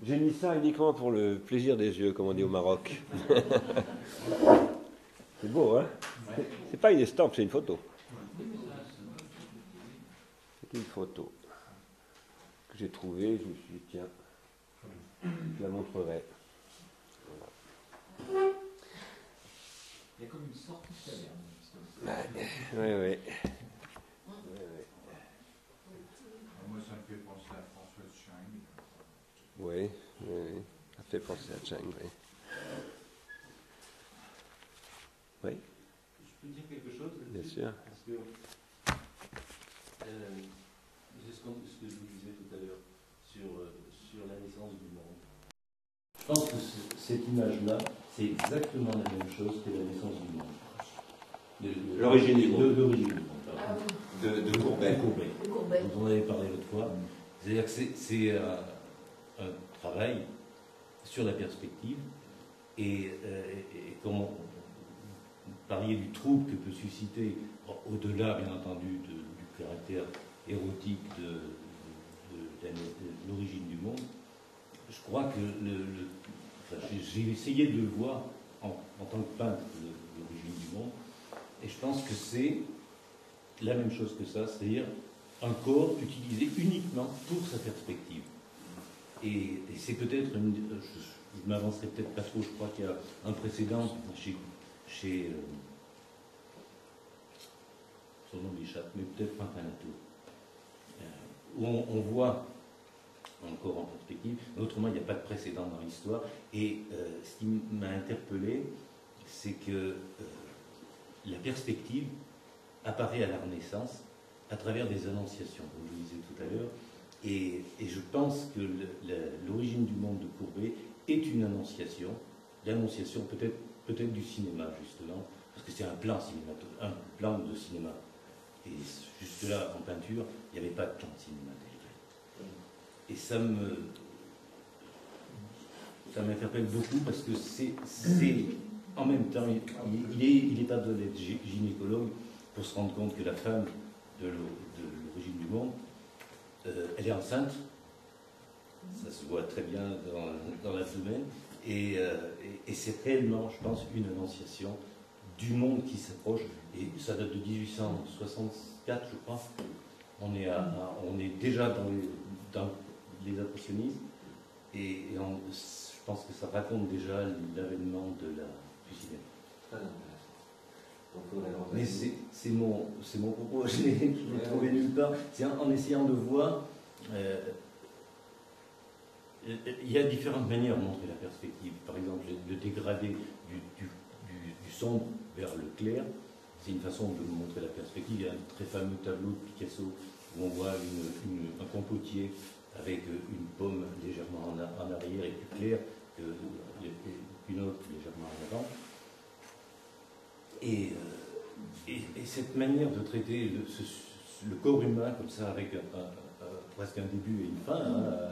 J'ai mis ça uniquement pour le plaisir des yeux, comme on dit au Maroc. C'est beau, hein? C'est pas une estampe, c'est une photo. C'est une photo que j'ai trouvée, je me suis dit, tiens, je la montrerai. Il y a comme une sortie de taverne. Oui. Moi, ça me fait penser à François Chang. Oui, ça fait penser à Chang, oui. Oui, Je peux dire quelque chose là-dessus? bien sûr. Parce que c'est ce que je vous disais tout à l'heure sur la naissance du monde. Je pense que cette image-là, c'est exactement la même chose que la naissance du monde. L'origine du monde. L'origine du monde, pardon. De Courbet. Dont on avait parlé l'autre fois. C'est-à-dire que c'est un travail sur la perspective et comment vous parliez du trouble que peut susciter, au-delà bien entendu du caractère érotique de l'origine du monde. Je crois que j'ai essayé de le voir en tant que peintre de l'origine du monde, et je pense que c'est la même chose que ça, c'est-à-dire un corps utilisé uniquement pour sa perspective. Et c'est peut-être je ne m'avancerai peut-être pas trop, je crois qu'il y a un précédent chez son nom m'échappe, mais peut-être Pantanato, où on voit encore en perspective, mais autrement il n'y a pas de précédent dans l'histoire. Et ce qui m'a interpellé, c'est que la perspective apparaît à la Renaissance à travers des annonciations, comme je le disais tout à l'heure, et je pense que l'origine du monde de Courbet est une annonciation, l'annonciation peut-être du cinéma justement, parce que c'est un plan de cinéma. Et jusque-là, en peinture, il n'y avait pas de plan de cinéma tel quel. Et ça m'interpelle beaucoup parce que c'est en même temps, il n'est pas besoin d'être gynécologue pour se rendre compte que la femme de l'origine du monde, elle est enceinte, ça se voit très bien dans l'abdomen, et c'est réellement, je pense, une annonciation du monde qui s'approche, et ça date de 1864, je crois. On est déjà dans les impressionnistes, et je pense que ça raconte déjà l'avènement du cinéma. Très intéressant. Donc, mais c'est mon propos, je l'ai trouvé nulle part. C'est en essayant de voir. Il y a différentes manières de montrer la perspective. Par exemple, le dégradé du sombre vers le clair, c'est une façon de montrer la perspective. Il y a un très fameux tableau de Picasso où on voit un compotier avec une pomme légèrement en arrière et plus claire qu'une autre légèrement en avant. Et cette manière de traiter le corps humain comme ça, avec presque un début et une fin,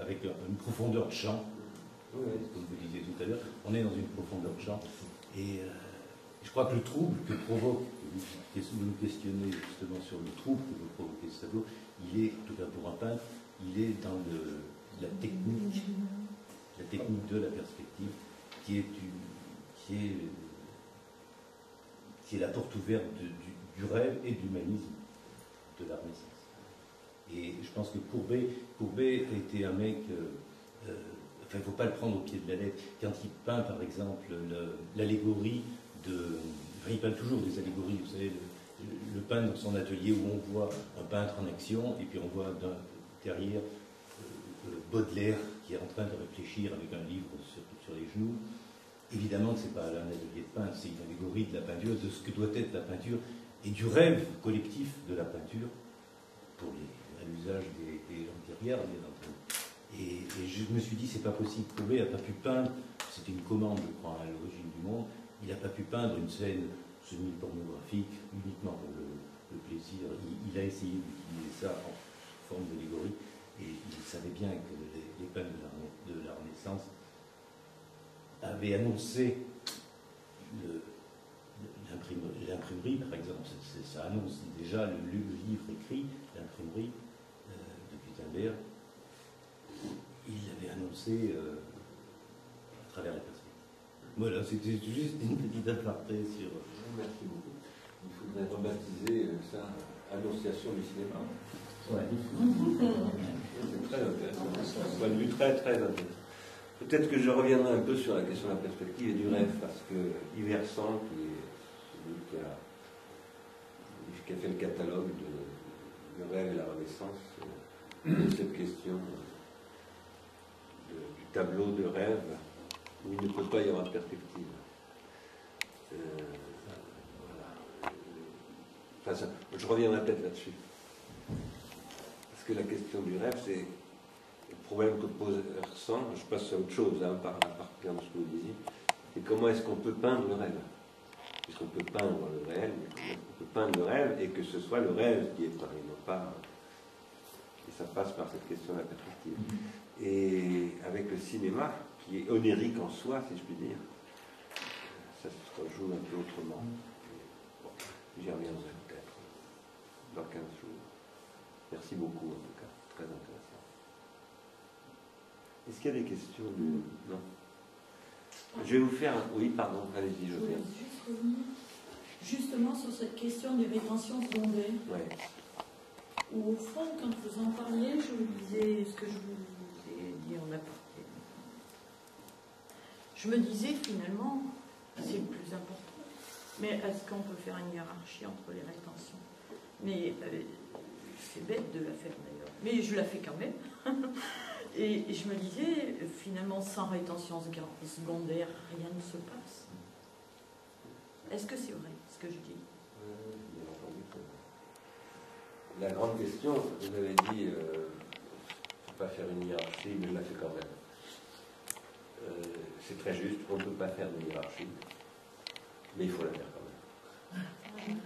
avec une profondeur de champ, comme vous disiez tout à l'heure, on est dans une profondeur de champ. Et je crois que le trouble que provoque, vous nous questionnez justement sur le trouble que vous provoquez ce tableau, il est, en tout cas pour un peintre, il est dans la technique de la perspective, qui est la porte ouverte du rêve et de l'humanisme de la Renaissance. Et je pense que Courbet était un mec, il ne faut pas le prendre au pied de la lettre. Quand il peint, par exemple, l'allégorie il peint toujours des allégories, vous savez, le peint dans son atelier où on voit un peintre en action, et puis on voit derrière Baudelaire qui est en train de réfléchir avec un livre sur les genoux. Évidemment que ce n'est pas un atelier de peintre, c'est une allégorie de la peinture, de ce que doit être la peinture, et du rêve collectif de la peinture, à l'usage des gens qui regardent, bien entendu. Et je me suis dit, c'est pas possible, Courbet n'a pas pu peindre, c'était une commande, je crois, à l'origine du monde, il n'a pas pu peindre une scène semi-pornographique uniquement pour le plaisir. Il a essayé d'utiliser ça en forme d'allégorie, et il savait bien que les peintres de la Renaissance avaient annoncé l'imprimerie, par exemple. Ça annonce déjà le livre écrit, l'imprimerie de Gutenberg. il l'avait annoncé à travers la personne. Voilà, c'était juste une petite aparté sur... Merci beaucoup. Il faudrait rebaptiser ça Annonciation du cinéma. Ouais. C'est très intéressant. C'est un point de vue très très intéressant. Peut-être que je reviendrai un peu sur la question de la perspective et du rêve, parce que Yves Hersant, qui est celui qui a fait le catalogue de Le rêve et la Renaissance, cette question du tableau de rêve où il ne peut pas y avoir de perspective. Voilà. Enfin, ça, je reviendrai peut-être là-dessus. Parce que la question du rêve, c'est le problème que pose Hersant. Je passe à autre chose, hein, par rapport à ce que vous disiez. C'est comment est-ce qu'on peut peindre le rêve? Puisqu'on peut peindre le réel, mais comment est-ce qu'on peut peindre le rêve et que ce soit le rêve qui est peint, et non pas. Et ça passe par cette question de la perspective. Et avec le cinéma, qui est onérique en soi, si je puis dire, ça se rejoue un peu autrement. Bon, j'y reviendrai peut-être dans 15 jours. Merci beaucoup, en tout cas. Très intéressant. Est-ce qu'il y a des questions Non. Je vais vous faire... Oui, pardon, allez-y, Je voulais juste revenir justement sur cette question des rétentions secondaires. Ouais. Où, au fond, quand vous en parliez, je vous disais ce que je vous ai dit en aparté. Je me disais, finalement, c'est le plus important. Mais est-ce qu'on peut faire une hiérarchie entre les rétentions? Mais c'est bête de la faire, d'ailleurs. Mais je la fais quand même. Et je me disais, finalement, sans rétention secondaire, rien ne se passe. Est-ce que c'est vrai, ce que je dis? Bien entendu. La grande question, vous avez dit, il ne faut pas faire une hiérarchie, mais je la fais quand même. C'est très juste, on ne peut pas faire de hiérarchie, mais il faut la faire quand même.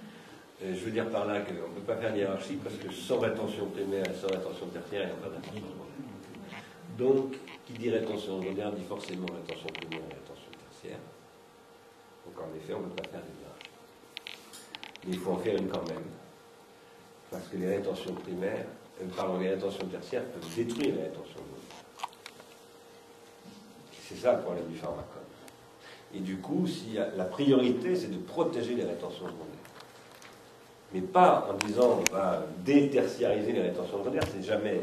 Je veux dire par là qu'on ne peut pas faire une hiérarchie parce que sans rétention primaire et sans rétention tertiaire, il n'y a pas de rétention secondaire. Donc, qui dit rétention secondaire dit forcément rétention primaire et rétention tertiaire. Donc en effet, on ne peut pas faire des hiérarchies. Mais il faut en faire une quand même. Parce que les rétentions primaires, les rétentions tertiaires peuvent détruire les rétentions secondaires. C'est ça le problème du pharmacone. Et du coup, la priorité, c'est de protéger les rétentions secondaires. Mais pas en disant on va détertiariser les rétentions secondaires, c'est jamais...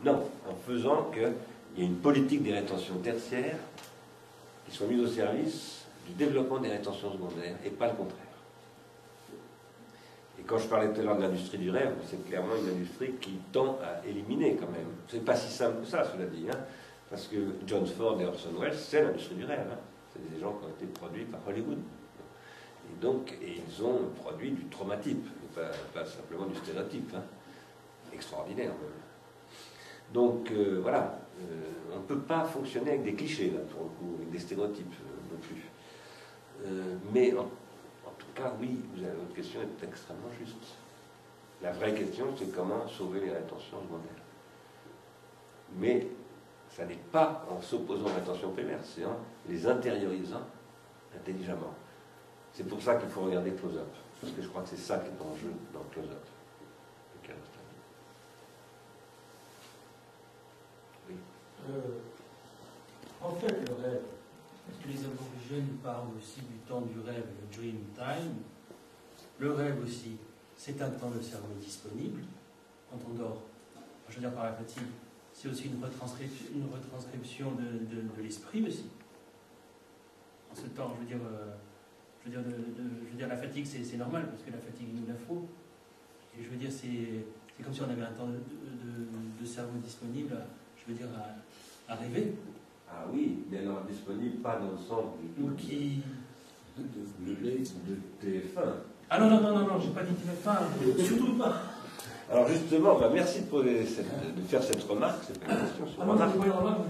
Non, en faisant qu'il y ait une politique des rétentions tertiaires qui soit mise au service du développement des rétentions secondaires, et pas le contraire. Et quand je parlais tout à l'heure de l'industrie du rêve, c'est clairement une industrie qui tend à éliminer quand même. C'est pas si simple que ça, cela dit, hein, parce que John Ford et Orson Welles, c'est l'industrie du rêve. Hein. C'est des gens qui ont été produits par Hollywood. Et donc, ils ont produit du traumatype, pas simplement du stéréotype. Hein. Extraordinaire, même. Donc, voilà, on ne peut pas fonctionner avec des clichés, là, pour le coup, avec des stéréotypes non plus. Mais en tout cas, oui, votre question est extrêmement juste. La vraie question, c'est comment sauver les rétentions secondaires. Mais ça n'est pas en s'opposant à la rétention primaire, c'est en les intériorisant intelligemment. C'est pour ça qu'il faut regarder Close-Up, parce que je crois que c'est ça qui est en jeu dans Close-Up. Oui. En fait, le rêve, parce que les aborigènes parlent aussi du temps du rêve, le dream time. Le rêve aussi, c'est un temps de cerveau disponible quand on dort. Je veux dire par la fatigue, c'est aussi une retranscription de l'esprit aussi. En ce temps, je veux dire, la fatigue, c'est normal parce que la fatigue nous la faut. Et je veux dire, c'est comme si on avait un temps de cerveau disponible, je veux dire, à rêver. Ah oui, mais alors disponible pas dans le sens qui de TF1. Ah non, j'ai pas dit TF1, surtout pas. Alors justement, merci de faire cette remarque, c'est pas une question, c'est une remarque. C'est pas une remarque.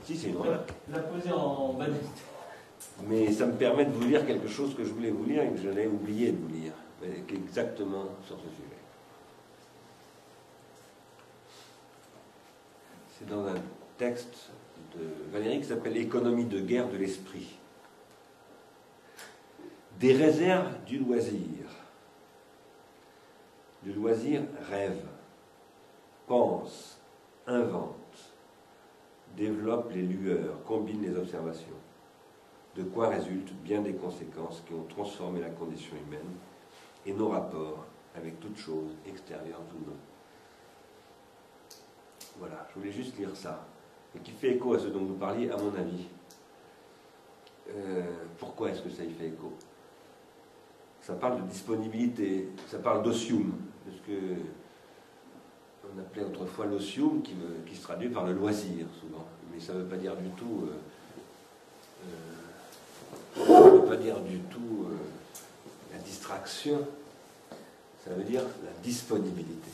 Si, c'est une remarque. La poser en banalité. Mais ça me permet de vous lire quelque chose que je voulais vous lire et que j'allais oublier de vous lire, mais qui est exactement sur ce sujet. C'est dans un texte de Valéry qui s'appelle Économie de guerre de l'esprit. Des réserves du loisir. Du loisir rêve, pense, invente, développe les lueurs, combine les observations. De quoi résultent bien des conséquences qui ont transformé la condition humaine et nos rapports avec toute chose extérieure à tout le monde. Voilà, je voulais juste lire ça, et qui fait écho à ce dont vous parliez, à mon avis. Pourquoi est-ce que ça y fait écho? Ça parle de disponibilité, ça parle d'osium, de ce que on appelait autrefois l'osium, qui se traduit par le loisir, souvent. Mais ça ne veut pas dire du tout... la distraction, ça veut dire la disponibilité.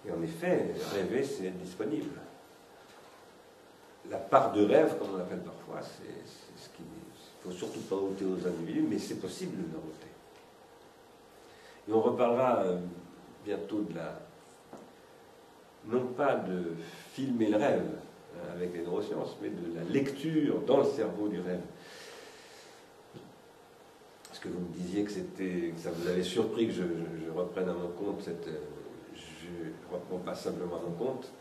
Et en effet, rêver, c'est être disponible. La part de rêve, comme on l'appelle parfois, c'est ce qu'il ne faut surtout pas ôter aux individus, mais c'est possible de leur ôter. Et on reparlera bientôt de non pas de filmer le rêve avec les neurosciences, mais de la lecture dans le cerveau du rêve. Parce que vous me disiez que ça vous avait surpris que je reprenne à mon compte je ne reprends pas simplement à mon compte,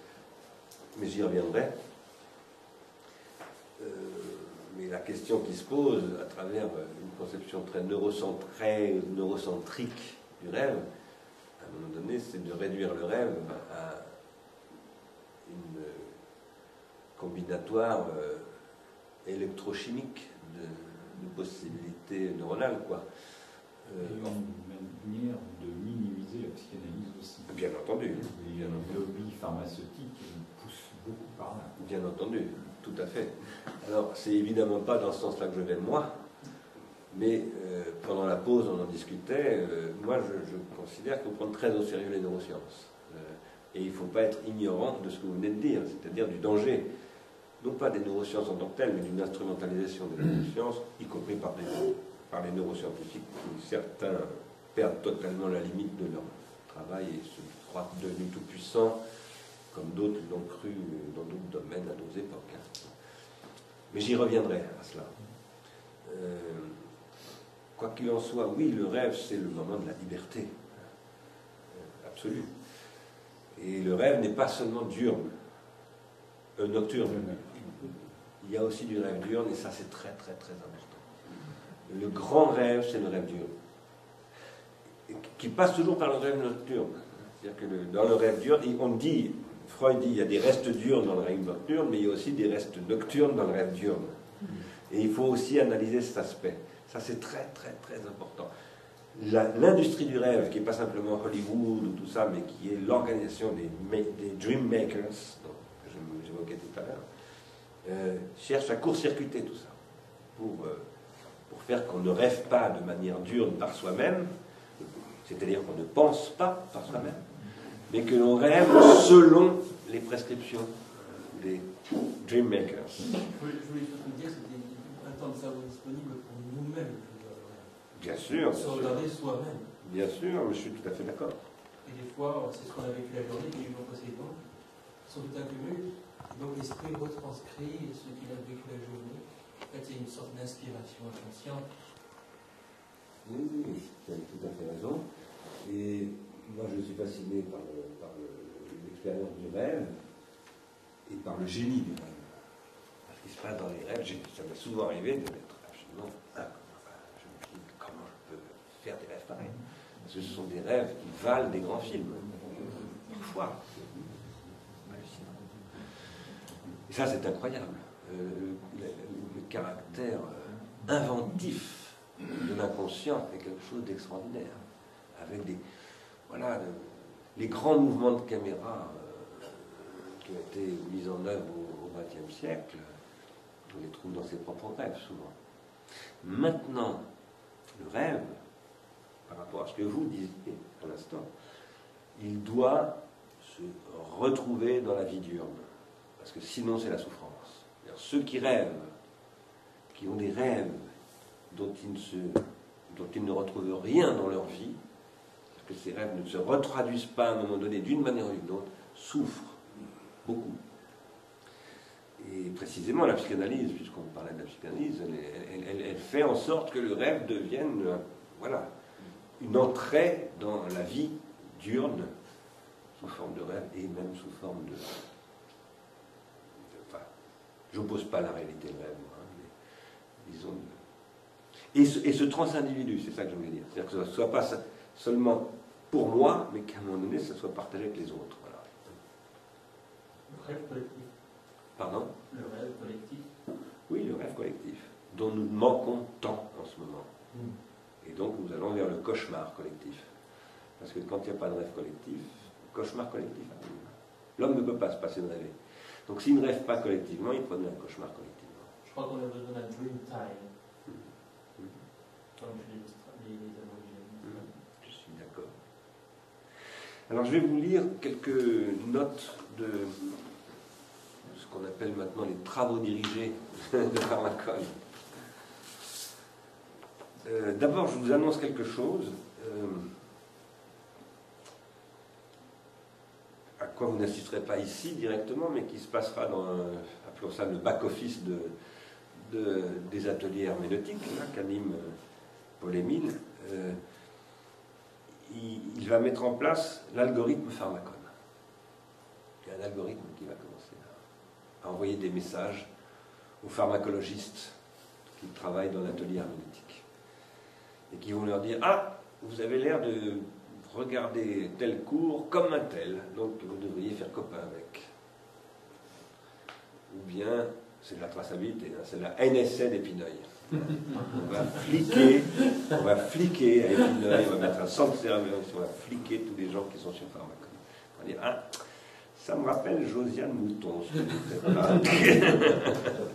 mais j'y reviendrai. Mais la question qui se pose à travers une conception très neurocentrique du rêve, à un moment donné, c'est de réduire le rêve à une combinatoire électrochimique de possibilités neuronales, quoi. Une manière de minimiser la psychanalyse aussi. Bien entendu. Les lobbies pharmaceutiques poussent beaucoup par là. Bien entendu, tout à fait. Alors, c'est évidemment pas dans ce sens-là que je vais moi, mais pendant la pause, on en discutait. Moi, je considère qu'il faut prendre très au sérieux les neurosciences. Et il ne faut pas être ignorant de ce que vous venez de dire, c'est-à-dire du danger, non pas des neurosciences en tant que telles, mais d'une instrumentalisation des neurosciences, y compris par les neuroscientifiques, qui certains perdent totalement la limite de leur travail et se croient devenus tout-puissants, comme d'autres l'ont cru dans d'autres domaines à d'autres époques. Mais j'y reviendrai à cela. Quoi qu'il en soit, oui, le rêve, c'est le moment de la liberté absolue. Et le rêve n'est pas seulement diurne, nocturne. Il y a aussi du rêve diurne, et ça c'est très très très important. Le grand rêve, c'est le rêve diurne, qui passe toujours par le rêve nocturne. C'est-à-dire que dans le rêve diurne, on dit, Freud dit, il y a des restes diurnes dans le rêve nocturne, mais il y a aussi des restes nocturnes dans le rêve diurne. Et il faut aussi analyser cet aspect. Ça c'est très très très important. L'industrie du rêve, qui n'est pas simplement Hollywood ou tout ça, mais qui est l'organisation des dream makers, que j'évoquais tout à l'heure, cherche à court-circuiter tout ça, pour faire qu'on ne rêve pas de manière diurne par soi-même, c'est-à-dire qu'on ne pense pas par soi-même, mais que l'on rêve selon les prescriptions des dream makers. Je voulais surtout dire que c'était un temps de cerveau disponible pour nous-mêmes. Bien sûr. Se regarder soi-même. Bien sûr, je suis tout à fait d'accord. Et des fois, c'est ce qu'on a vécu la journée, les jours précédents, sont tout accumulés. Donc l'esprit retranscrit ce qu'il a vécu la journée. En fait, c'est une sorte d'inspiration inconsciente. Oui, tu as tout à fait raison. Et moi, je suis fasciné par l'expérience du rêve et par le génie du rêve. Parce qu'il se passe dans les rêves, ça m'est souvent arrivé d'être absolument incroyable. Faire des rêves pareils. Parce que ce sont des rêves qui valent des grands films. Parfois. Et ça, c'est incroyable. Le caractère inventif de l'inconscient est quelque chose d'extraordinaire. Avec les grands mouvements de caméra qui ont été mis en œuvre au XXe siècle, on les trouve dans ses propres rêves, souvent. Maintenant, le rêve, par rapport à ce que vous disiez à l'instant, il doit se retrouver dans la vie diurne. Parce que sinon, c'est la souffrance. Ceux qui rêvent, qui ont des rêves dont ils ne retrouvent rien dans leur vie, parce que ces rêves ne se retraduisent pas à un moment donné d'une manière ou d'une autre, souffrent beaucoup. Et précisément, la psychanalyse, puisqu'on parlait de la psychanalyse, elle fait en sorte que le rêve devienne, une entrée dans la vie diurne, sous forme de rêve et même sous forme de J'oppose pas la réalité et le rêve, moi, mais disons. Et ce transindividu, c'est ça que je voulais dire. C'est-à-dire que ce ne soit pas seulement pour moi, mais qu'à un moment donné, ça soit partagé avec les autres. Voilà. Le rêve collectif. Pardon? Le rêve collectif. Oui, le rêve collectif, dont nous manquons tant en ce moment. Et donc nous allons vers le cauchemar collectif. Parce que quand il n'y a pas de rêve collectif, cauchemar collectif arrive. L'homme ne peut pas se passer de rêver. Donc s'il ne rêve pas collectivement, il produit un cauchemar collectivement. Je crois qu'on a besoin d'un dream time. Comme les aborigènes. Je suis d'accord. Alors je vais vous lire quelques notes de ce qu'on appelle maintenant les travaux dirigés de Pharmacon. D'abord, je vous annonce quelque chose à quoi vous n'assisterez pas ici directement, mais qui se passera dans, appelons ça le back-office des ateliers herméneutiques qu'anime Paul-Émile. Il va mettre en place l'algorithme Pharmacon. Il y a un algorithme qui va commencer à envoyer des messages aux pharmacologistes qui travaillent dans l'atelier herméneutique. Et qui vont leur dire « Ah, vous avez l'air de regarder tel cours comme un tel, donc vous devriez faire copain avec. » Ou bien, c'est de la traçabilité, hein, c'est la NSA d'Épineuil. On va fliquer à Épineuil, on va mettre un centre de surveillance, on va fliquer tous les gens qui sont sur Pharmacon. On va dire « Ah, ça me rappelle Josiane Mouton, ce que vous faites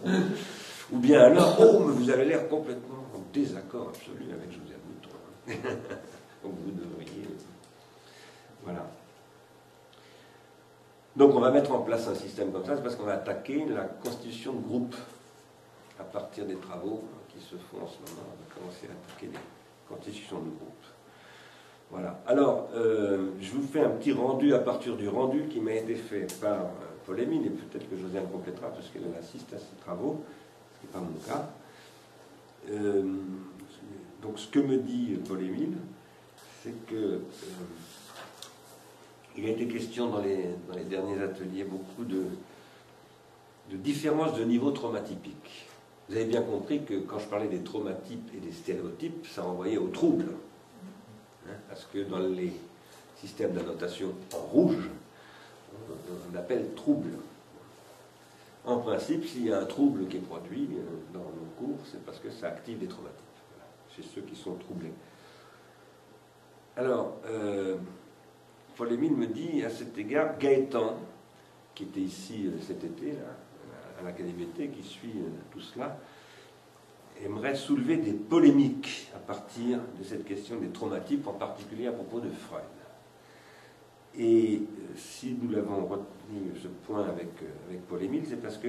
là. » Ou bien alors « Oh, mais vous avez l'air complètement en désaccord absolu avec Josiane Mouton. » Donc vous devriez... Voilà. Donc on va mettre en place un système comme ça, c'est parce qu'on va attaquer la constitution de groupe à partir des travaux qui se font en ce moment. On va commencer à attaquer les constitutions de groupe. Voilà. Alors, je vous fais un petit rendu à partir du rendu qui m'a été fait par Paul-Émile, et peut-être que Josiane complétera parce qu'elle assiste à ces travaux, ce qui n'est pas mon cas. Donc ce que me dit Paul-Émile, c'est que il a été question dans les derniers ateliers beaucoup de différences de niveau traumatypique. Vous avez bien compris que quand je parlais des traumatypes et des stéréotypes, ça renvoyait aux troubles. Hein, parce que dans les systèmes d'annotation en rouge, on appelle trouble. En principe, s'il y a un trouble qui est produit dans nos cours, c'est parce que ça active des traumatypes. Voilà, chez ceux qui sont troublés. Alors, Paul-Émile me dit à cet égard, Gaëtan, qui était ici cet été, là, à l'Académie d'été, qui suit tout cela, aimerait soulever des polémiques à partir de cette question des traumatypes, en particulier à propos de Freud. Et si nous l'avons retenu ce point avec Paul-Émile, c'est parce que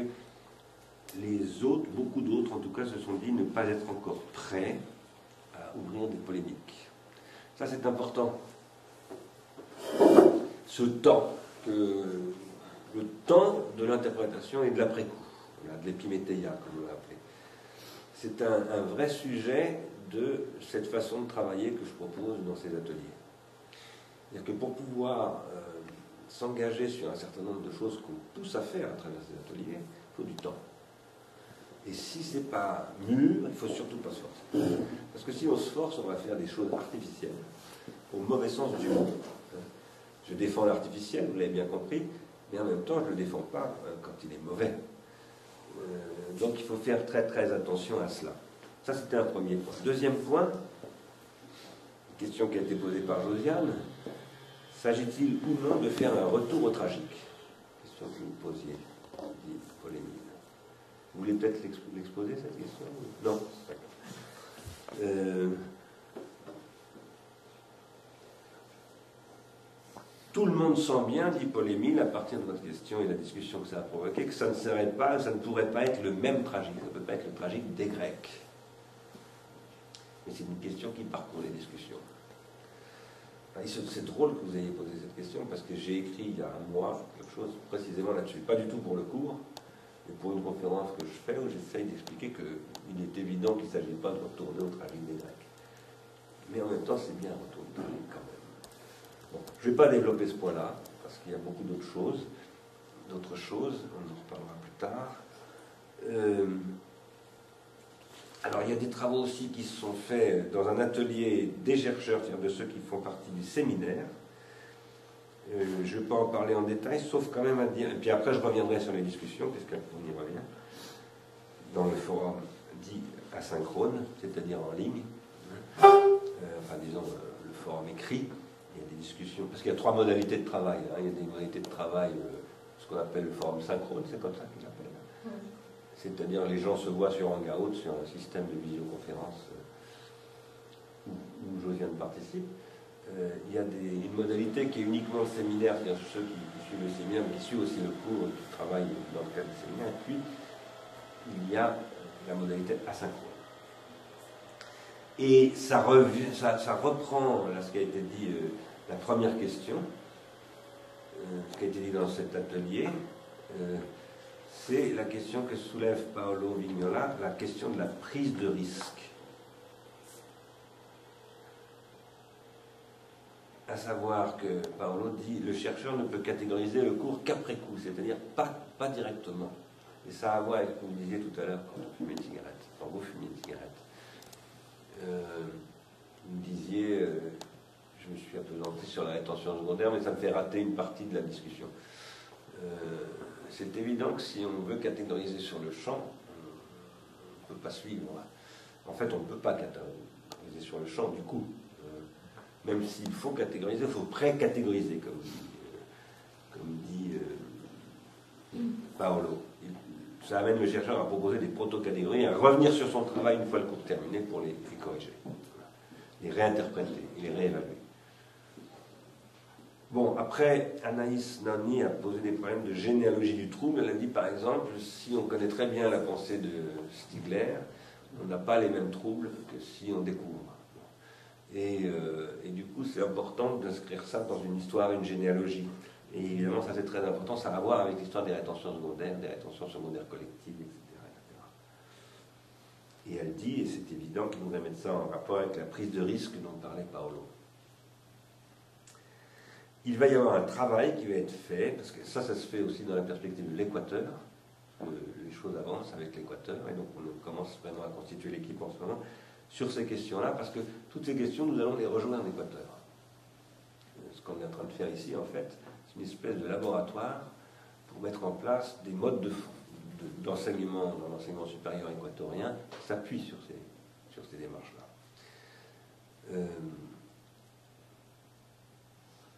les autres, beaucoup d'autres en tout cas, se sont dit ne pas être encore prêts à ouvrir des polémiques. Ça c'est important. Ce temps, le temps de l'interprétation et de l'après-coup, de l'épiméthéia, comme on l'a appelé. C'est un vrai sujet de cette façon de travailler que je propose dans ces ateliers. C'est-à-dire que pour pouvoir s'engager sur un certain nombre de choses qu'on pousse à faire à travers ces ateliers, il faut du temps. Et si ce n'est pas mûr, il ne faut surtout pas se forcer. Parce que si on se force, on va faire des choses artificielles, au mauvais sens du mot. Je défends l'artificiel, vous l'avez bien compris, mais en même temps, je ne le défends pas quand il est mauvais. Donc il faut faire très très attention à cela. Ça, c'était un premier point. Deuxième point, une question qui a été posée par Josiane, s'agit-il ou non de faire un retour au tragique? Question que vous posiez, dit Paul-Émile. Vous voulez peut-être l'exposer, cette question? Non? Tout le monde sent bien, dit Paul-Émile, à partir de votre question et de la discussion que ça a provoqué, que ça ne pourrait pas être le même tragique. Ça ne peut pas être le tragique des Grecs. Mais c'est une question qui parcourt les discussions. C'est drôle que vous ayez posé cette question, parce que j'ai écrit il y a un mois quelque chose précisément là-dessus. Pas du tout pour le cours, mais pour une conférence que je fais où j'essaye d'expliquer qu'il est évident qu'il ne s'agit pas de retourner au tragique des Grecs. Mais en même temps, c'est bien un retour au tragique quand même. Bon, je ne vais pas développer ce point-là, parce qu'il y a beaucoup d'autres choses, on en reparlera plus tard. Alors, il y a des travaux aussi qui se sont faits dans un atelier des chercheurs, c'est-à-dire de ceux qui font partie du séminaire. Je ne vais pas en parler en détail, sauf quand même à dire, et puis après je reviendrai sur les discussions, puisqu'on y revient, dans le forum dit asynchrone, c'est-à-dire en ligne, enfin disons le forum écrit, il y a des discussions, parce qu'il y a 3 modalités de travail, hein. Il y a des modalités de travail, ce qu'on appelle le forum synchrone, c'est comme ça qu'ils l'appellent. C'est-à-dire les gens se voient sur Hangout, sur un système de visioconférence où Josiane participe. Il y a une modalité qui est uniquement séminaire, c'est-à-dire ceux qui suivent le séminaire, mais qui suivent aussi le cours, qui travaillent dans le cadre du séminaire. Et puis, il y a la modalité asynchrone. Et ça reprend là, ce qui a été dit, la première question, ce qui a été dit dans cet atelier. C'est la question que soulève Paolo Vignola, la question de la prise de risque. À savoir que Paolo dit le chercheur ne peut catégoriser le cours qu'après coup, c'est-à-dire pas directement. Et ça a à voir avec ce que vous disiez tout à l'heure quand on fumait une cigarette, quand vous fumez une cigarette. Vous me disiez, je me suis appesanté sur la rétention secondaire, mais ça me fait rater une partie de la discussion. C'est évident que si on veut catégoriser sur le champ, on ne peut pas suivre. En fait, on ne peut pas catégoriser sur le champ, du coup. Même s'il faut catégoriser, il faut pré-catégoriser, comme dit Paolo. Ça amène le chercheur à proposer des proto-catégories, à revenir sur son travail une fois le cours terminé pour les corriger, les réinterpréter et les réévaluer. Bon, après, Anaïs Nani a posé des problèmes de généalogie du trouble. Elle a dit, par exemple, si on connaît très bien la pensée de Stigler, on n'a pas les mêmes troubles que si on découvre. Et du coup, c'est important d'inscrire ça dans une histoire, une généalogie. Et évidemment, ça c'est très important, ça a à voir avec l'histoire des rétentions secondaires collectives, etc. Et elle dit, et c'est évident qu'il faudrait mettre ça en rapport avec la prise de risque dont parlait Paolo. Il va y avoir un travail qui va être fait, parce que ça se fait aussi dans la perspective de l'Équateur. Les choses avancent avec l'Équateur, et donc on commence vraiment à constituer l'équipe en ce moment sur ces questions-là, parce que toutes ces questions, nous allons les rejoindre en Équateur. Ce qu'on est en train de faire ici, en fait, c'est une espèce de laboratoire pour mettre en place des modes d'enseignement dans l'enseignement supérieur équatorien qui s'appuient sur ces démarches-là.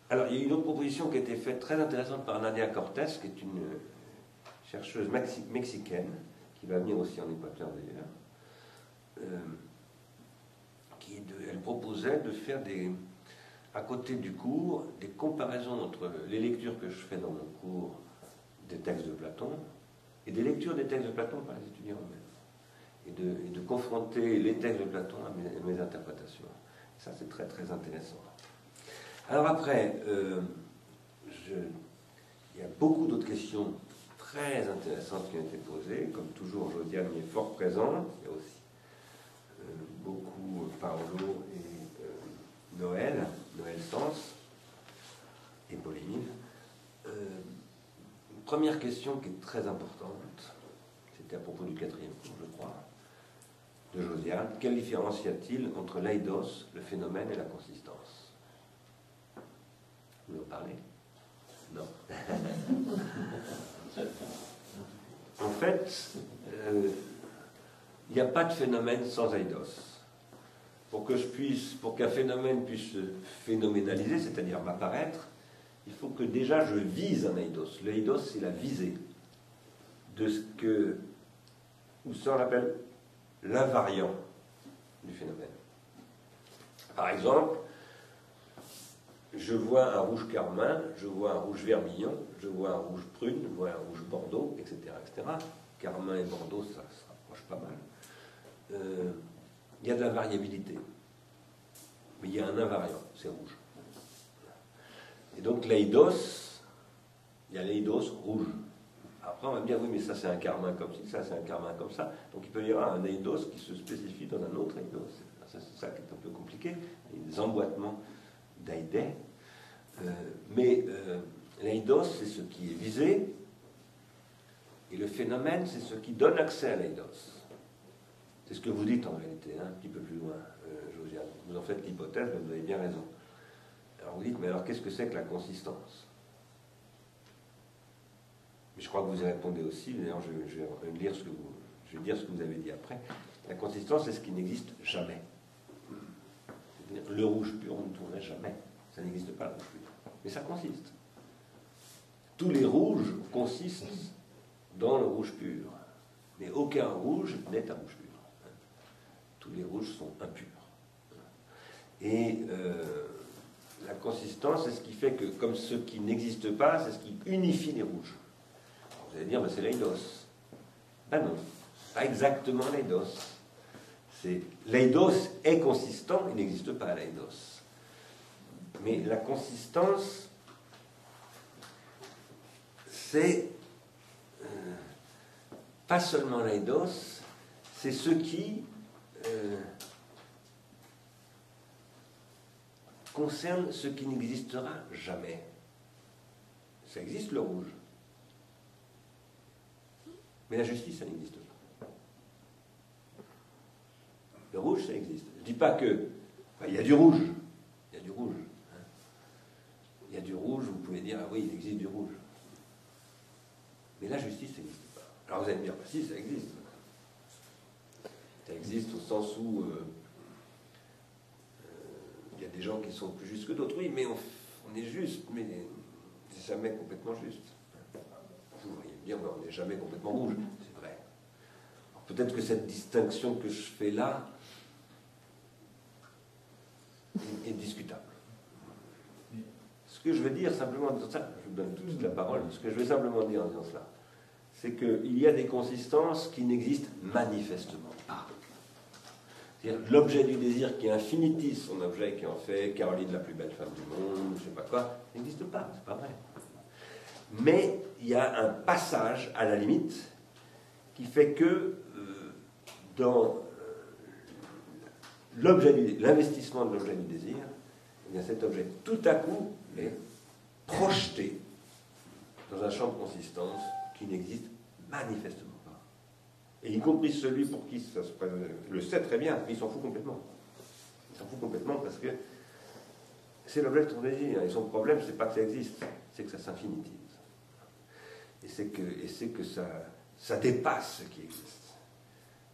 Alors, il y a une autre proposition qui a été faite très intéressante par Nadia Cortés, qui est une chercheuse mexicaine, qui va venir aussi en Équateur d'ailleurs. Elle proposait de faire à côté du cours, des comparaisons entre les lectures que je fais dans mon cours des textes de Platon et des lectures des textes de Platon par les étudiants eux-mêmes. Et de confronter les textes de Platon à mes interprétations. Ça, c'est très très intéressant. Alors après, il y a beaucoup d'autres questions très intéressantes qui ont été posées. Comme toujours, Josiane y est fort présente. Il y a aussi beaucoup Paolo et Noël Sens et Pauline. Une première question qui est très importante, c'était à propos du 4e cours, je crois, de Josiane. Quelle différence y a-t-il entre l'eidos, le phénomène et la consistance? Vous en parlez? Non. En fait, il n'y a pas de phénomène sans eidos. Pour qu'un phénomène puisse se phénoménaliser, c'est-à-dire m'apparaître, il faut que déjà je vise un eidos. Le eidos, c'est la visée de ce que, ou ça on l'appelle l'invariant du phénomène. Par exemple, je vois un rouge carmin, je vois un rouge vermillon, je vois un rouge prune, je vois un rouge bordeaux, etc. etc. Carmin et bordeaux, ça se rapproche pas mal. Il y a de la variabilité. Mais il y a un invariant, c'est rouge. Et donc l'eidos, il y a l'eidos rouge. Après on va me dire, oui mais ça c'est un carmin comme ci, ça c'est un carmin comme ça. Donc il peut y avoir un eidos qui se spécifie dans un autre eidos. C'est ça qui est un peu compliqué. Il y a des emboîtements d'eidés. Mais l'eidos c'est ce qui est visé. Et le phénomène, c'est ce qui donne accès à l'eidos. C'est ce que vous dites en réalité, hein, un petit peu plus loin, Josiane. Vous en faites l'hypothèse, mais vous avez bien raison. Alors vous dites, mais alors qu'est-ce que c'est que la consistance? Mais je crois que vous y répondez aussi, d'ailleurs je vais dire ce que vous avez dit après. La consistance, c'est ce qui n'existe jamais. C'est-à-dire, le rouge pur, on ne trouverait jamais. Ça n'existe pas, le rouge pur. Mais ça consiste. Tous les rouges consistent dans le rouge pur. Mais aucun rouge n'est un rouge pur. Tous les rouges sont impurs. Et la consistance, c'est ce qui fait que, comme ce qui n'existe pas, c'est ce qui unifie les rouges. Alors vous allez dire, ben, c'est l'eidos. Ben non, pas exactement l'eidos. L'eidos est consistant, il n'existe pas l'eidos. Mais la consistance, c'est pas seulement l'eidos, c'est ce qui concerne ce qui n'existera jamais. Ça existe le rouge. Mais la justice, ça n'existe pas. Le rouge, ça existe. Je ne dis pas que... il y a du rouge. Il y a du rouge. Hein. Il y a du rouge, vous pouvez dire, ah oui, il existe du rouge. Mais la justice, ça n'existe pas. Alors vous allez me dire, bah, si, ça existe. Ça existe au sens où il y a des gens qui sont plus justes que d'autres. Oui, mais on est juste, mais c'est jamais complètement juste. Vous pourriez me dire, on n'est jamais complètement rouge. C'est vrai. Alors, peut-être que cette distinction que je fais là est discutable. Ce que je veux dire simplement en disant ça, je vous donne tout de suite la parole, ce que je veux simplement dire en disant cela, c'est qu'il y a des consistances qui n'existent manifestement pas. C'est-à-dire l'objet du désir qui infinitise son objet, qui en fait Caroline la plus belle femme du monde, je ne sais pas quoi, n'existe pas, c'est pas vrai. Mais il y a un passage à la limite qui fait que dans l'investissement de l'objet du désir, eh bien cet objet tout à coup est projeté dans un champ de consistance qui n'existe manifestement pas. Et y compris celui pour qui ça se passe, le sait très bien, mais il s'en fout complètement. Il s'en fout complètement parce que c'est l'objet de son désir. Et son problème, c'est pas que ça existe, c'est que ça s'infinitise. Et c'est que ça dépasse ce qui existe.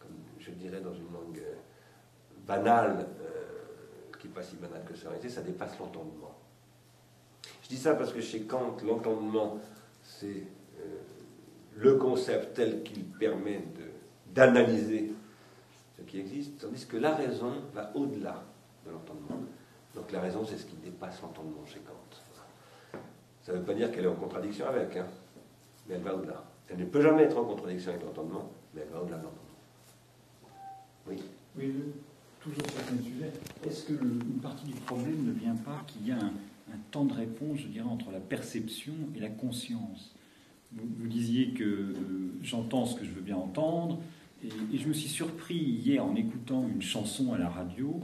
Comme je dirais dans une langue banale, qui n'est pas si banale que ça en réalité, ça dépasse l'entendement. Je dis ça parce que chez Kant, l'entendement, c'est le concept tel qu'il permet d'analyser ce qui existe, tandis que la raison va au-delà de l'entendement. Donc la raison, c'est ce qui dépasse l'entendement chez Kant. Ça ne veut pas dire qu'elle est en contradiction avec, hein, mais elle va au-delà. Elle ne peut jamais être en contradiction avec l'entendement, mais elle va au-delà de l'entendement. Oui. Oui, toujours sur ce sujet. Est-ce que une partie du problème ne vient pas qu'il y a un temps de réponse, je dirais, entre la perception et la conscience? Vous disiez que j'entends ce que je veux bien entendre, et je me suis surpris hier en écoutant une chanson à la radio,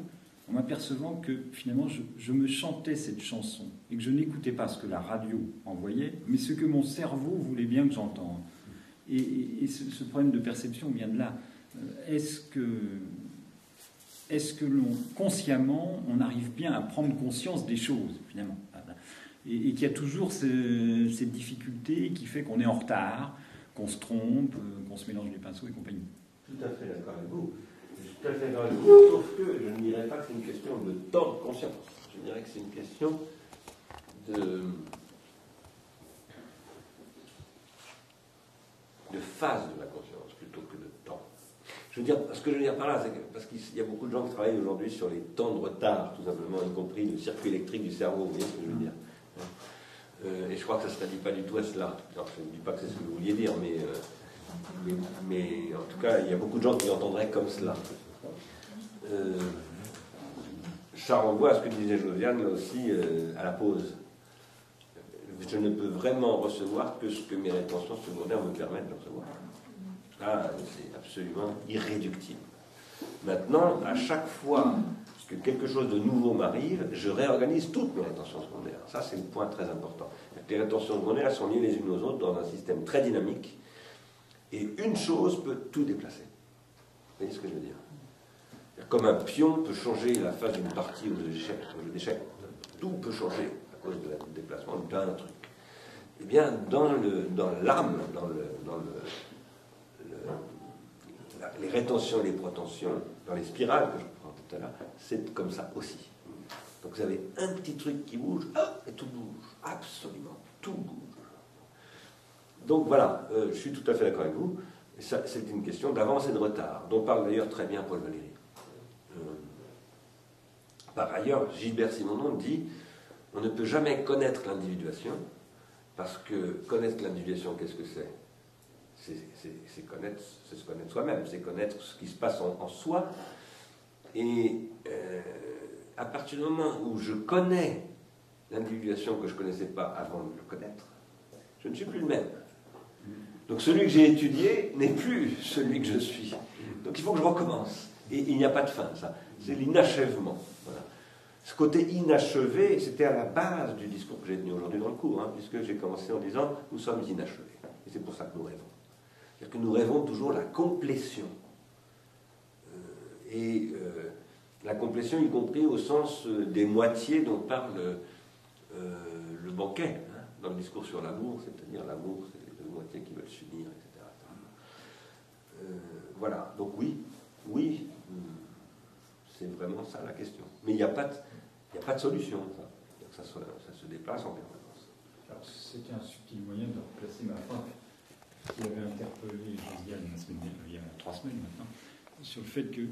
en m'apercevant que finalement je me chantais cette chanson, et que je n'écoutais pas ce que la radio envoyait, mais ce que mon cerveau voulait bien que j'entende. Et ce problème de perception vient de là. Est-ce que consciemment, on arrive bien à prendre conscience des choses, finalement? Et qu'il y a toujours cette difficulté qui fait qu'on est en retard, qu'on se trompe, qu'on se mélange les pinceaux et compagnie. Tout à fait d'accord avec vous. Je suis tout à fait d'accord avec vous, sauf que je ne dirais pas que c'est une question de temps de conscience. Je dirais que c'est une question de phase de la conscience plutôt que de temps. Ce que je veux dire par là, c'est que parce qu'il y a beaucoup de gens qui travaillent aujourd'hui sur les temps de retard, tout simplement, y compris le circuit électrique du cerveau, vous voyez ce que je veux dire. Et je crois que ça ne se traduit pas du tout à cela. Alors, je ne dis pas que c'est ce que vous vouliez dire, mais en tout cas, il y a beaucoup de gens qui entendraient comme cela. Ça renvoie à ce que disait Josiane aussi à la pause. Je ne peux vraiment recevoir que ce que mes rétentions secondaires me permettent de recevoir. Ah, c'est absolument irréductible. Maintenant, à chaque fois que quelque chose de nouveau m'arrive, je réorganise toutes mes rétentions secondaires. Ça, c'est le point très important. Les rétentions secondaires sont liées les unes aux autres dans un système très dynamique, Et une chose peut tout déplacer. Vous voyez ce que je veux dire? Comme un pion peut changer la phase d'une partie au jeu d'échecs. Tout peut changer à cause du déplacement d'un truc. Eh bien, dans l'âme, les rétentions et les protensions, dans les spirales que je prends tout à l'heure, c'est comme ça aussi. Donc vous avez un petit truc qui bouge, hop, et tout bouge. Absolument, tout bouge. Donc voilà, je suis tout à fait d'accord avec vous. C'est une question d'avance et de retard, dont parle d'ailleurs très bien Paul Valéry. Par ailleurs, Gilbert Simondon dit on ne peut jamais connaître l'individuation, parce que connaître l'individuation, qu'est-ce que c'est? C'est se connaître soi-même, c'est connaître ce qui se passe en soi. Et à partir du moment où je connais l'individuation que je ne connaissais pas avant de le connaître, je ne suis plus le même. Donc celui que j'ai étudié n'est plus celui que je suis. Donc il faut que je recommence. Et il n'y a pas de fin, ça. C'est l'inachèvement. Voilà. Ce côté inachevé, c'était à la base du discours que j'ai tenu aujourd'hui dans le cours, puisque j'ai commencé en disant « nous sommes inachevés ». Et c'est pour ça que nous rêvons. C'est-à-dire que nous rêvons toujours la complétion. La complétion, y compris au sens des moitiés dont parle le banquet, dans le discours sur l'amour, c'est-à-dire l'amour, c'est les deux moitiés qui veulent s'unir, etc. Voilà, donc oui, c'est vraiment ça la question. Mais il n'y a pas de solution, ça se déplace en permanence. Alors, c'était un subtil moyen de replacer ma phrase qui avait interpellé Josiane il y a 3 semaines maintenant, sur le fait que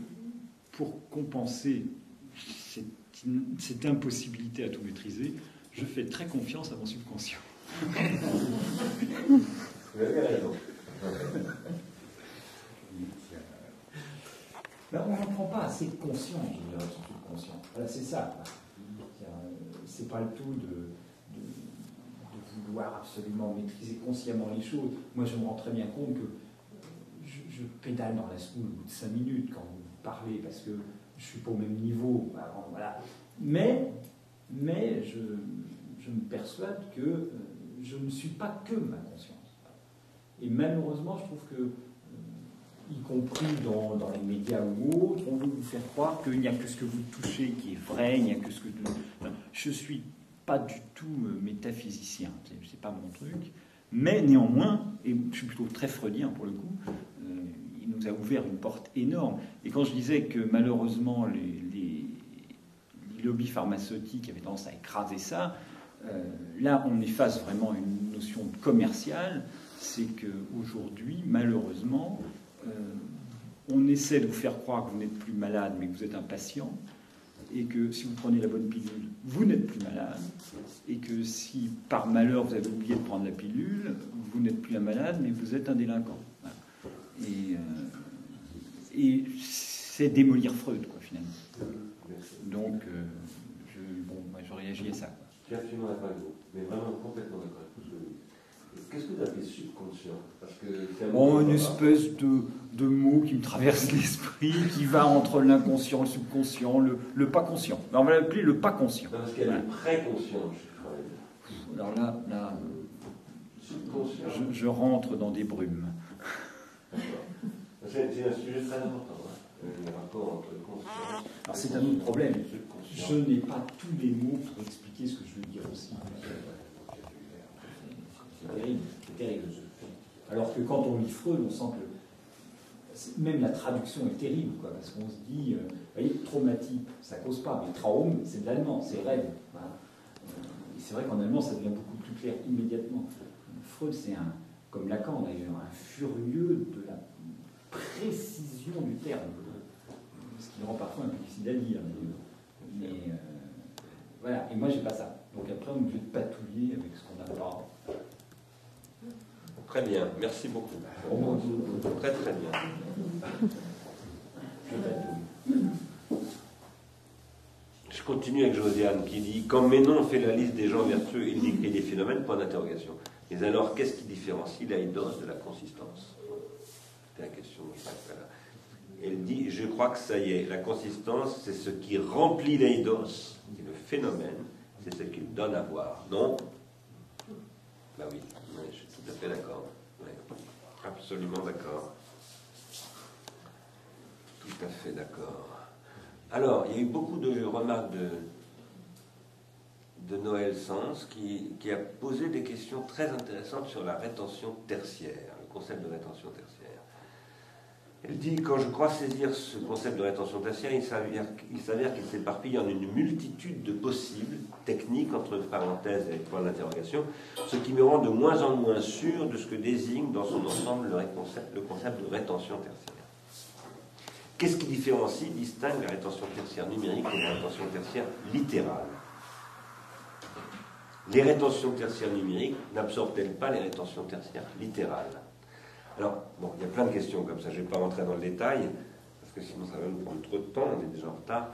pour compenser cette impossibilité à tout maîtriser, je fais très confiance à mon subconscient. Vous avez raison. Ben, on n'en prend pas assez de conscience, je dirais, sur le subconscient. Voilà, c'est ça. C'est pas le tout de vouloir absolument maîtriser consciemment les choses. Moi, je me rends très bien compte que je pédale dans la semoule au bout de 5 minutes quand vous parlez, parce que je ne suis pas au même niveau. Alors, voilà. Mais je me persuade que je ne suis pas que ma conscience. Et malheureusement, je trouve que, y compris dans les médias ou autres, on veut vous faire croire qu'il n'y a que ce que vous touchez qui est vrai, il n'y a que ce que... Je ne suis pas du tout métaphysicien, c'est pas mon truc, mais néanmoins, et je suis plutôt très freudien pour le coup, il nous a ouvert une porte énorme. Et quand je disais que malheureusement les lobbies pharmaceutiques avaient tendance à écraser ça, là on est face vraiment à une notion commerciale, c'est qu'aujourd'hui, malheureusement, on essaie de vous faire croire que vous n'êtes plus malade, mais que vous êtes un patient, et que si vous prenez la bonne pilule, vous n'êtes plus malade, et que si par malheur vous avez oublié de prendre la pilule, vous n'êtes plus un malade, mais vous êtes un délinquant. Voilà. Et c'est démolir Freud, quoi, finalement. Donc, moi, je réagis à ça. Quoi. Je suis absolument d'accord avec vous, mais vraiment complètement d'accord avec vous. Qu'est-ce que vous appelez subconscient? Parce que c'est une espèce de mot qui me traverse l'esprit, qui va entre l'inconscient, le subconscient, le pas conscient. Alors, on va l'appeler le pas conscient. Non, parce qu'il y a le préconscient chez Freud. Alors là subconscient. Je rentre dans des brumes. C'est un sujet très important, le rapport entre le conscient. Alors c'est un autre problème. Je n'ai pas tous les mots pour expliquer ce que je veux dire aussi. C'est terrible. Alors que quand on lit Freud, on sent que même la traduction est terrible, quoi, parce qu'on se dit, vous voyez, traumatique, ça cause pas, mais traum, c'est de l'allemand, c'est rêve. Voilà. Et c'est vrai qu'en allemand, ça devient beaucoup plus clair immédiatement. Freud, c'est comme Lacan d'ailleurs, un furieux de la précision du terme, ce qui le rend parfois un peu difficile à dire. Mais voilà, et moi j'ai pas ça. Donc après on est obligé de patouiller avec ce qu'on n'a pas. Très bien, merci beaucoup. Très très bien. Je patouille. Je continue avec Josiane qui dit « Quand Ménon fait la liste des gens vertueux, il décrit des phénomènes, point d'interrogation. Mais alors, qu'est-ce qui différencie l'aïdos de la consistance ?» C'était la question. Elle dit « Je crois que ça y est, la consistance, c'est ce qui remplit l'aïdos, c'est le phénomène, c'est ce qu'il donne à voir. Non ?» Ben oui, je suis tout à fait d'accord. Ouais. Absolument d'accord. Tout à fait d'accord. Alors, il y a eu beaucoup de remarques de Noël Sens qui a posé des questions très intéressantes sur la rétention tertiaire, le concept de rétention tertiaire. Elle dit, quand je crois saisir ce concept de rétention tertiaire, il s'avère qu'il s'éparpille en une multitude de possibles, techniques, entre parenthèses et points d'interrogation, ce qui me rend de moins en moins sûr de ce que désigne dans son ensemble le concept de rétention tertiaire. Qu'est-ce qui distingue la rétention tertiaire numérique et la rétention tertiaire littérale? Les rétentions tertiaires numériques n'absorbent-elles pas les rétentions tertiaires littérales? Alors, bon, il y a plein de questions comme ça, je ne vais pas rentrer dans le détail, parce que sinon ça va nous prendre trop de temps, on est déjà en retard.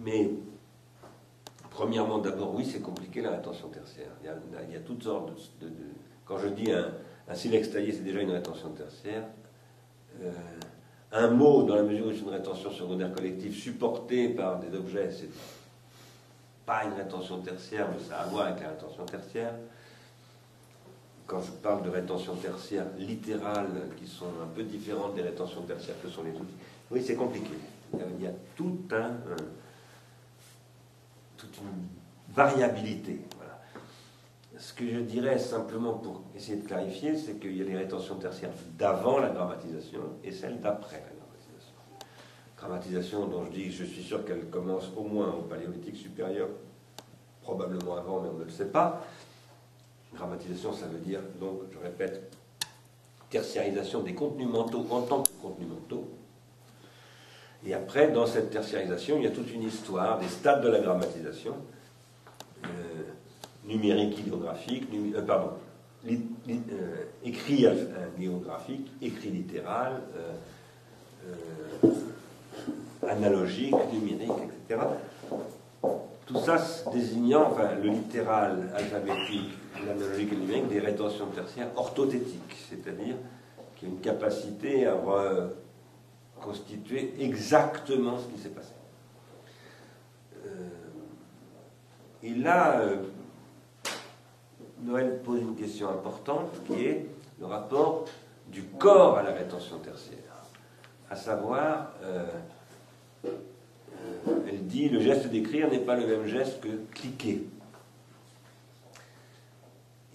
Mais, premièrement, d'abord, oui, c'est compliqué la rétention tertiaire. Il y a toutes sortes de quand je dis un silex taillé, c'est déjà une rétention tertiaire. Un mot, dans la mesure où c'est une rétention secondaire collective supportée par des objets, c'est pas une rétention tertiaire, mais ça a à voir avec la rétention tertiaire. Quand je parle de rétention tertiaire littérale, qui sont un peu différentes des rétentions tertiaires que sont les outils, oui, c'est compliqué. Il y a toute une variabilité. Voilà. Ce que je dirais simplement pour essayer de clarifier, c'est qu'il y a les rétentions tertiaires d'avant la grammatisation et celles d'après la grammatisation. Grammatisation dont je suis sûr qu'elle commence au moins au paléolithique supérieur, probablement avant, mais on ne le sait pas. Grammatisation, ça veut dire, donc, je répète, tertiarisation des contenus mentaux en tant que contenus mentaux. Et après, dans cette tertiarisation, il y a toute une histoire des stades de la grammatisation, numérique, idéographique, écrit idéographique, écrit littéral, analogique, numérique, etc. Tout ça désignant, enfin, le littéral, alphabétique, l'analogique et le numérique, des rétentions tertiaires orthothétiques, c'est-à-dire qui ont une capacité à reconstituer exactement ce qui s'est passé. Et là, Noël pose une question importante qui est le rapport du corps à la rétention tertiaire. À savoir, elle dit le geste d'écrire n'est pas le même geste que cliquer.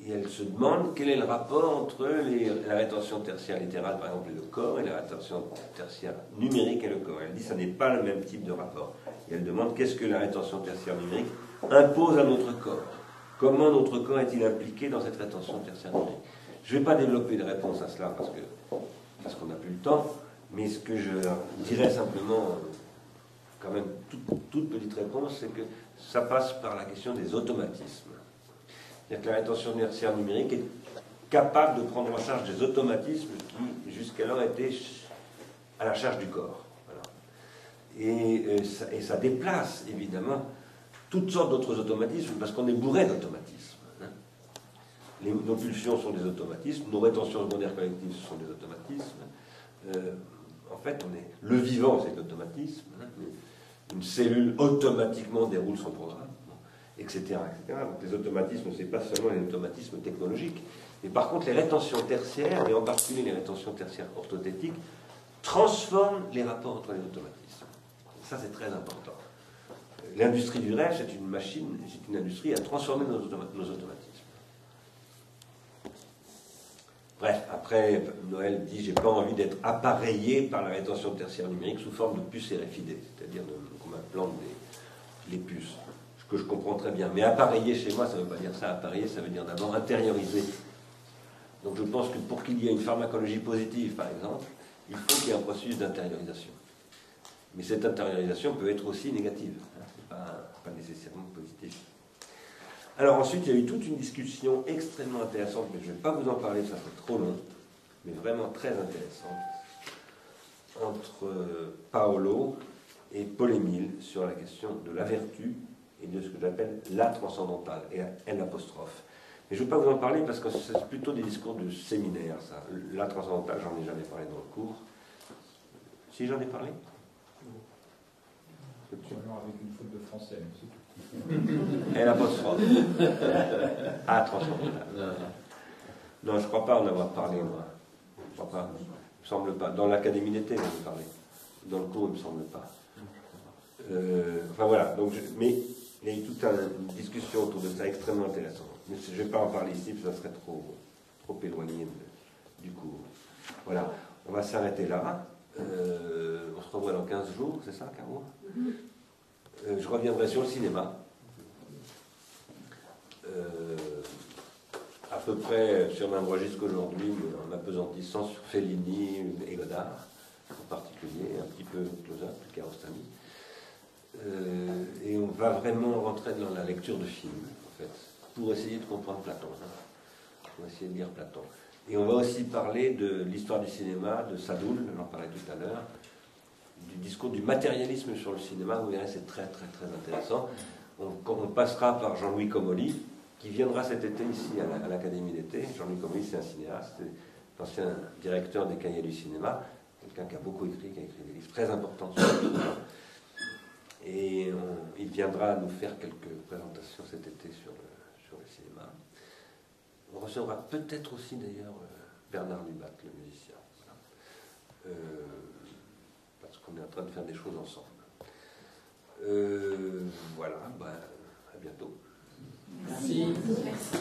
Et elle se demande quel est le rapport entre la rétention tertiaire littérale, par exemple, et le corps, et la rétention tertiaire numérique et le corps. Elle dit que ça n'est pas le même type de rapport. Et elle demande qu'est-ce que la rétention tertiaire numérique impose à notre corps. Comment notre corps est-il impliqué dans cette rétention tertiaire numérique? Je ne vais pas développer de réponse à cela parce qu'on n'a plus le temps, mais ce que je dirais simplement, quand même, toute petite réponse, c'est que ça passe par la question des automatismes. C'est-à-dire que la rétention tertiaire numérique est capable de prendre en charge des automatismes qui, jusqu'alors, étaient à la charge du corps. Voilà. Et ça déplace, évidemment, toutes sortes d'autres automatismes, parce qu'on est bourré d'automatismes. Hein. Nos pulsions sont des automatismes, nos rétentions secondaires collectives sont des automatismes. En fait, le vivant, c'est l'automatisme. Hein. Une cellule automatiquement déroule son programme, etc., etc. Donc les automatismes, ce n'est pas seulement les automatismes technologiques, mais par contre les rétentions tertiaires, et en particulier les rétentions tertiaires orthothétiques, transforment les rapports entre les automatismes. Ça, c'est très important. L'industrie du rêve, c'est une machine, c'est une industrie à transformer nos automatismes. Bref, après, Noël dit « j'ai pas envie d'être appareillé par la rétention tertiaire numérique sous forme de puces RFID », c'est-à-dire qu'on m'implante les puces, ce que je comprends très bien. Mais appareiller chez moi, ça ne veut pas dire ça. Appareiller, ça veut dire d'abord intérioriser. Donc je pense que pour qu'il y ait une pharmacologie positive, par exemple, il faut qu'il y ait un processus d'intériorisation. Mais cette intériorisation peut être aussi négative, hein, c'est pas nécessairement positif. Alors ensuite, il y a eu toute une discussion extrêmement intéressante, mais je ne vais pas vous en parler, ça fait trop long, mais vraiment très intéressante, entre Paolo et Paul-Émile sur la question de la vertu et de ce que j'appelle la transcendantale, et L'. Mais je ne vais pas vous en parler parce que c'est plutôt des discours de séminaire, ça. La transcendantale, j'en ai jamais parlé dans le cours. Si j'en ai parlé? Alors avec une faute de français, c'est tout. Ah, transcendantale. Non, je ne crois pas en avoir parlé, moi. Je crois pas. Il me semble pas. Dans l'académie d'été, vous parlez. Dans le cours, il me semble pas. Enfin voilà. Donc, mais il y a eu toute une discussion autour de ça extrêmement intéressante. Mais je ne vais pas en parler ici, parce que ça serait trop éloigné du cours. Voilà. On va s'arrêter là. On se revoit dans 15 jours, c'est ça, Caro? Je reviendrai sur le cinéma. À peu près sur le même registre qu'aujourd'hui, mais en apesantissant sur Fellini et Godard, en particulier, un petit peu Close-Up, Kiarostami. Et on va vraiment rentrer dans la lecture de films, en fait, pour essayer de comprendre Platon. Pour essayer de lire Platon. Et on va aussi parler de l'histoire du cinéma, de Sadoul, j'en parlais tout à l'heure, du discours du matérialisme sur le cinéma. Vous verrez, c'est très très très intéressant. On passera par Jean-Louis Comolli, qui viendra cet été ici à l'Académie d'été. Jean-Louis Comolli, c'est un cinéaste, l'ancien directeur des Cahiers du cinéma, quelqu'un qui a beaucoup écrit, qui a écrit des livres très importants sur le cinéma. Et il viendra nous faire quelques présentations cet été sur le cinéma. On recevra peut-être aussi d'ailleurs Bernard Lubat, le musicien. Voilà. Parce qu'on est en train de faire des choses ensemble. Voilà, à bientôt. Merci. Merci.